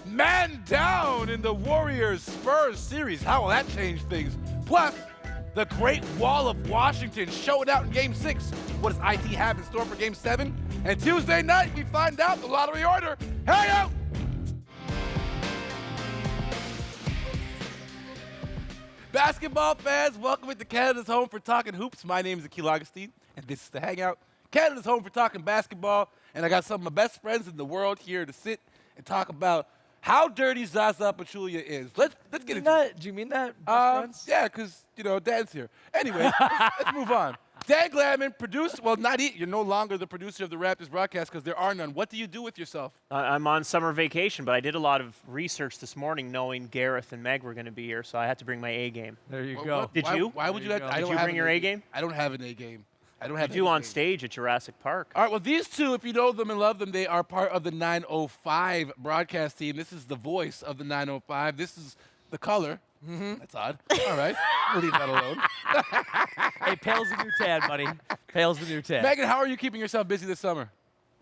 man down in the Warriors-Spurs series. How will that change things? Plus, the Great Wall of Washington showed out in Game 6. What does IT have in store for Game 7? And Tuesday night, we find out the lottery order. Hang out! Basketball fans, welcome to Canada's home for talking hoops. My name is Akil Augustine, and this is The Hangout. Canada's home for talking basketball, and I got some of my best friends in the world here to sit and talk about how dirty Zaza Pachulia is. Let's get into it. Do you mean that, best friends? Yeah, because, Dan's here. Anyway, let's move on. Dan Gladman, producer, well, you're no longer the producer of the Raptors broadcast because there are none. What do you do with yourself? I'm on summer vacation, but I did a lot of research this morning knowing Gareth and Meg were going to be here, so I had to bring my A game. There you go. Did you? Why would you? Did you bring your A game? I don't have an A game. I don't have. You on stage at Jurassic Park. All right. Well, these two, if you know them and love them, they are part of the 905 broadcast team. This is the voice of the 905. This is the color. That's odd. All right. We'll leave that alone. Hey, pale's the new tan, buddy. Pale's the new tan. Megan, how are you keeping yourself busy this summer?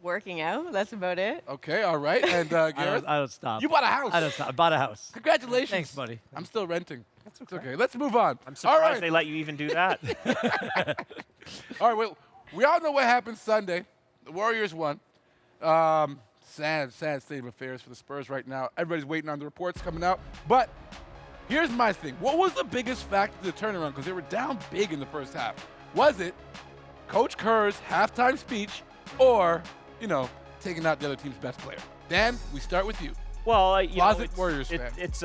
Working out. That's about it. Okay. All right. And Gareth? I don't stop. You bought a house. I don't stop. I bought a house. Congratulations. Thanks, buddy. I'm still renting. That's okay. It's okay. Let's move on. I'm surprised all right. they let you even do that. All right. Well, we all know what happened Sunday. The Warriors won. Sad state of affairs for the Spurs right now. Everybody's waiting on the reports coming out. But here's my thing. What was the biggest factor to the turnaround? Because they were down big in the first half. Was it Coach Kerr's halftime speech or, taking out the other team's best player? Dan, we start with you. Well, Warriors fan. It's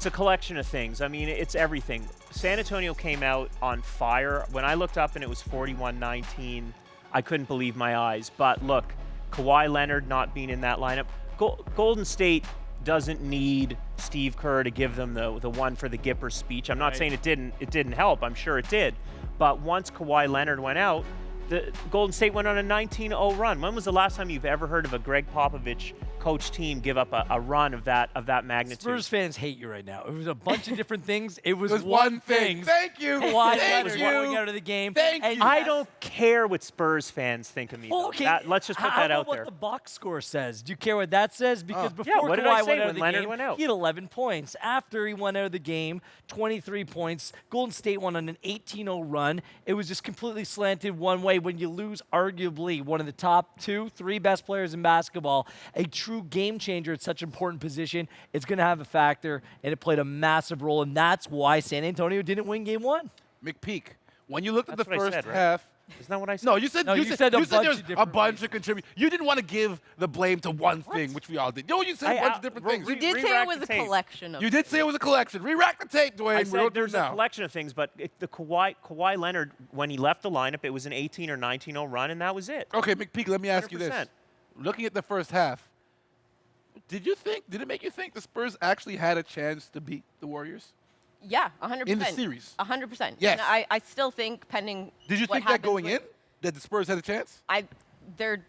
a collection of things. I mean, it's everything. San Antonio came out on fire. When I looked up and it was 41-19, I couldn't believe my eyes. But look, Kawhi Leonard not being in that lineup. Golden State doesn't need Steve Kerr to give them the one for the Gipper speech. I'm not saying it didn't help. I'm sure it did. But once Kawhi Leonard went out, the Golden State went on a 19-0 run. When was the last time you've ever heard of a Greg Popovich coach team give up a run of that magnitude? Spurs fans hate you right now. It was a bunch of different things. It was one thing. Thank you. Kawhi Thank was you. going out of the game. Thank you. I don't care what Spurs fans think of me. Well, though. okay. Let's just put How that out about there. what the box score says? Do you care what that says? Because before Yeah, what did I Kawhi say went out when of the Leonard game, went out? he had 11 points. After he went out of the game, 23 points. Golden State went on an 18-0 run. It was just completely slanted one way. When you lose arguably one of the top 2-3 best players in basketball, a true game changer at such an important position, it's going to have a factor, and it played a massive role, and that's why San Antonio didn't win Game 1. McPeak, when you looked at the That's what I first said, right? half. Isn't that what I said? No, you said there's a different bunch of contributors. You didn't want to give the blame to one thing, which we all did. No, you said a bunch of different things. You did say Re-rack it was the a tape. collection of You did say it was a collection. Re-rack the tape, Dwayne. I We said don't do there's it a now. collection of things, but the Kawhi Leonard, when he left the lineup, it was an 18 or 19-0 run, and that was it. Okay, McPeak, let me ask you this. 100%. Looking at the first half, did it make you think the Spurs actually had a chance to beat the Warriors? Yeah, 100%. In the series? 100%. Yes. And I still think, pending Did you what think that happens going with- in, that the Spurs had a chance? They're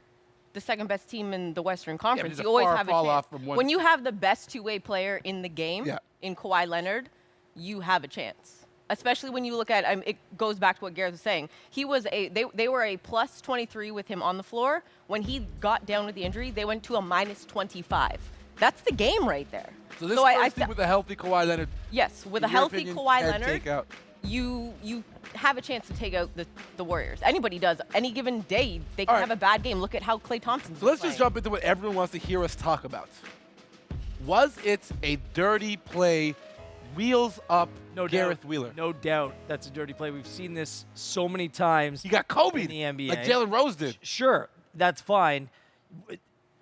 the second best team in the Western Conference. there's a You always far have a fall chance. off from one- When you have the best two-way player in the game, Yeah. in Kawhi Leonard, you have a chance. Especially when you look at, it goes back to what Gareth was saying. They were a plus 23 with him on the floor. When he got down with the injury, they went to a minus 25. That's the game right there. So this Spurs team with a healthy Kawhi Leonard, yes, with a in your healthy opinion, Kawhi can Leonard, take out. you have a chance to take out the Warriors. Anybody does. Any given day, they can All right. have a bad game. Look at how Klay Thompson's So let's playing. just jump into what everyone wants to hear us talk about. Was it a dirty play, wheels up, Gareth Wheeler? No doubt that's a dirty play. We've seen this so many times. You got Kobe in the NBA. like Jalen Rose did. Sure, that's fine.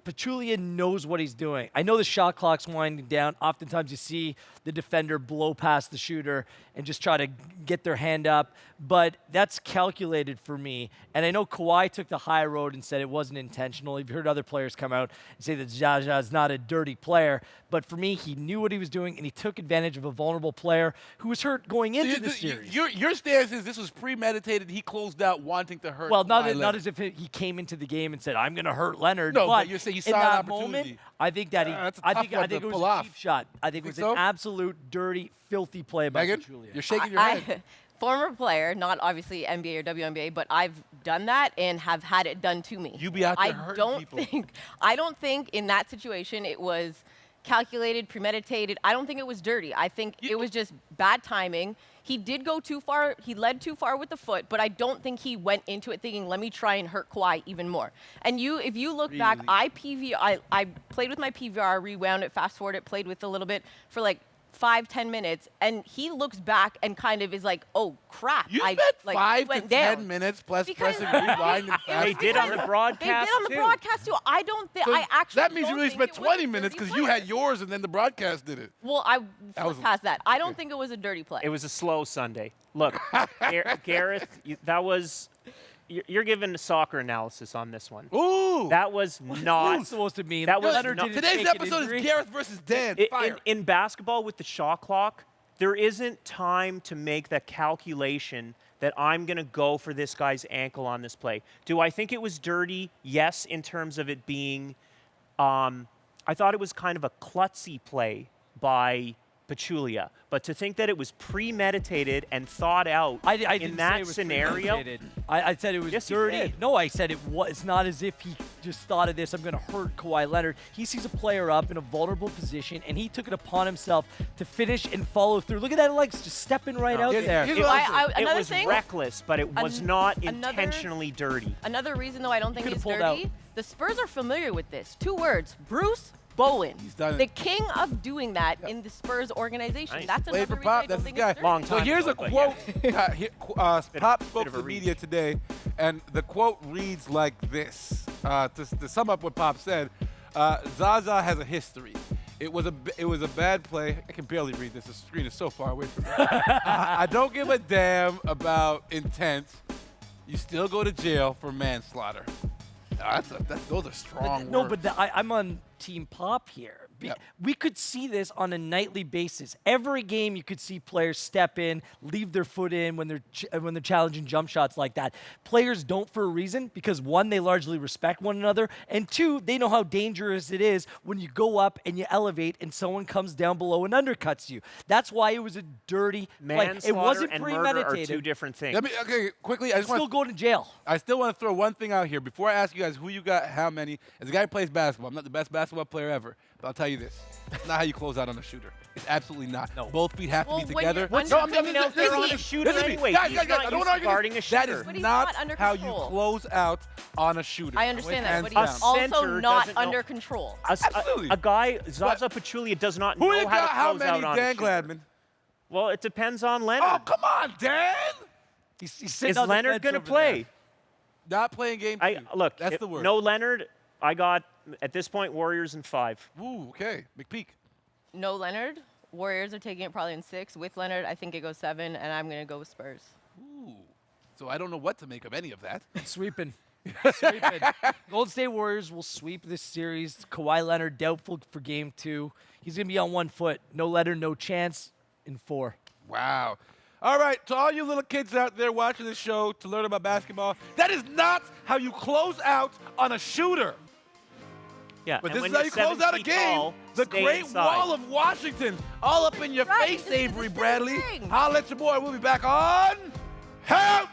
Pachulia knows what he's doing. I know the shot clock's winding down. Oftentimes you see the defender blow past the shooter and just try to get their hand up, but that's calculated for me. And I know Kawhi took the high road and said it wasn't intentional. You've heard other players come out and say that Zaza is not a dirty player, but for me, he knew what he was doing and he took advantage of a vulnerable player who was hurt going into the series. Your stance is this was premeditated. He closed out wanting to hurt. Well, Kawhi not as if he came into the game and said, "I'm going to hurt Leonard." No, but you're saying you saw in an that opportunity. moment, I think that that's a I tough think one it to was pull a off. cheap shot. I think it was Think so? an absolute dirty, filthy play by Megan, Pachulia. you're shaking your head. Former player, not obviously NBA or WNBA, but I've done that and have had it done to me. You be out there hurting people. I don't think in that situation it was calculated, premeditated. I don't think it was dirty. I think it was just bad timing. He did go too far. He led too far with the foot, but I don't think he went into it thinking, let me try and hurt Kawhi even more. And if you look back, I played with my PVR, rewound it, fast forward it, played with it a little bit for like 5-10 minutes, and he looks back and kind of is like, "Oh crap!" You spent 5 to 10 minutes plus pressing rewind and fast They did on the broadcast They did on the too. broadcast too. I don't think. So I actually. that means you don't really think spent it was 20 a minutes dirty because you play. had yours and then the broadcast did it. Well, I was- flipped past that. I don't think it was a dirty play. It was a slow Sunday. Look, Gareth, that was. You're giving a soccer analysis on this one. Ooh. That was not What's supposed to mean? That was Leonard not- didn't Today's take an episode injury. is Gareth versus Dan. Fire. in basketball with the shot clock, there isn't time to make that calculation that I'm going to go for this guy's ankle on this play. Do I think it was dirty? Yes, in terms of it being, I thought it was kind of a klutzy play by Pachulia. But to think that it was premeditated and thought out I in didn't say that it was scenario. premeditated. I said it was Yes, you dirty. did. No, I said it was. It's not as if he just thought of this. I'm going to hurt Kawhi Leonard. He sees a player up in a vulnerable position, and he took it upon himself to finish and follow through. Look at that legs just stepping right out Here's- there. here's It what was, I'm saying. it another was thing- reckless, but it was not another- intentionally dirty. Another reason, though, I don't think Could've it's pulled dirty. out. The Spurs are familiar with this. 2 words: Bruce Bowen. He's done it. The king of doing that in the Spurs organization. Nice. That's Played another for reason I Pop. don't That's the think guy. it's dirty. Long So time here's ago, a but quote. Pop bit spoke of to a the reach. media today, and the quote reads like this. To sum up what Pop said, Zaza has a history. It was a bad play. I can barely read this. The screen is so far away from me. I don't give a damn about intent. You still go to jail for manslaughter. Those are strong No, words. but I'm on Team Pop here. Yep. We could see this on a nightly basis. Every game, you could see players step in, leave their foot in when they're challenging jump shots like that. Players don't for a reason because 1, they largely respect one another, and 2, they know how dangerous it is when you go up and you elevate and someone comes down below and undercuts you. That's why it was a dirty play. Manslaughter It wasn't and murder are premeditated. 2 different things. Okay, quickly. I just Still want. go to jail. I still want to throw one thing out here before I ask you guys who you got, how many. As a guy who plays basketball, I'm not the best basketball player ever, but I'll tell you this: it's not how you close out on a shooter. It's absolutely not. No. Both feet have to Well, be when together. you're What's No, under- I'm coming out there on a shooter listen to me. anyway? Guys, He's guys, not I don't used want to to argue guarding this. a That shooter. is But he's not not under how you control. close out on a shooter. I understand that, Hands but down. he's also center not doesn't know- under control. Absolutely. A guy, Zaza Pachulia, does not Who know you how got? to How close out many? on Dan a shooter. Gladman. Well, it depends on Leonard. Oh, come on, Dan. He's sitting Is on the Leonard fence going to over play? there. Not playing game 2. Look, That's the word. No Leonard. I got at this point Warriors in 5. Ooh, okay. McPeak. No Leonard. Warriors are taking it probably in 6. With Leonard, I think it goes 7, and I'm going to go with Spurs. Ooh. So I don't know what to make of any of that. Sweeping. Sweeping. Golden State Warriors will sweep this series. Kawhi Leonard doubtful for game 2. He's going to be on 1 foot. No Leonard, no chance in 4. Wow. All right, to all you little kids out there watching this show to learn about basketball, that is not how you close out on a shooter. Yeah, But and this when is how you're you close 7 out a feet game. tall, The stay Great inside. Wall of Washington, all up in your Right, face, this is the Avery same Bradley. thing. Holla at your boy. We'll be back on Help!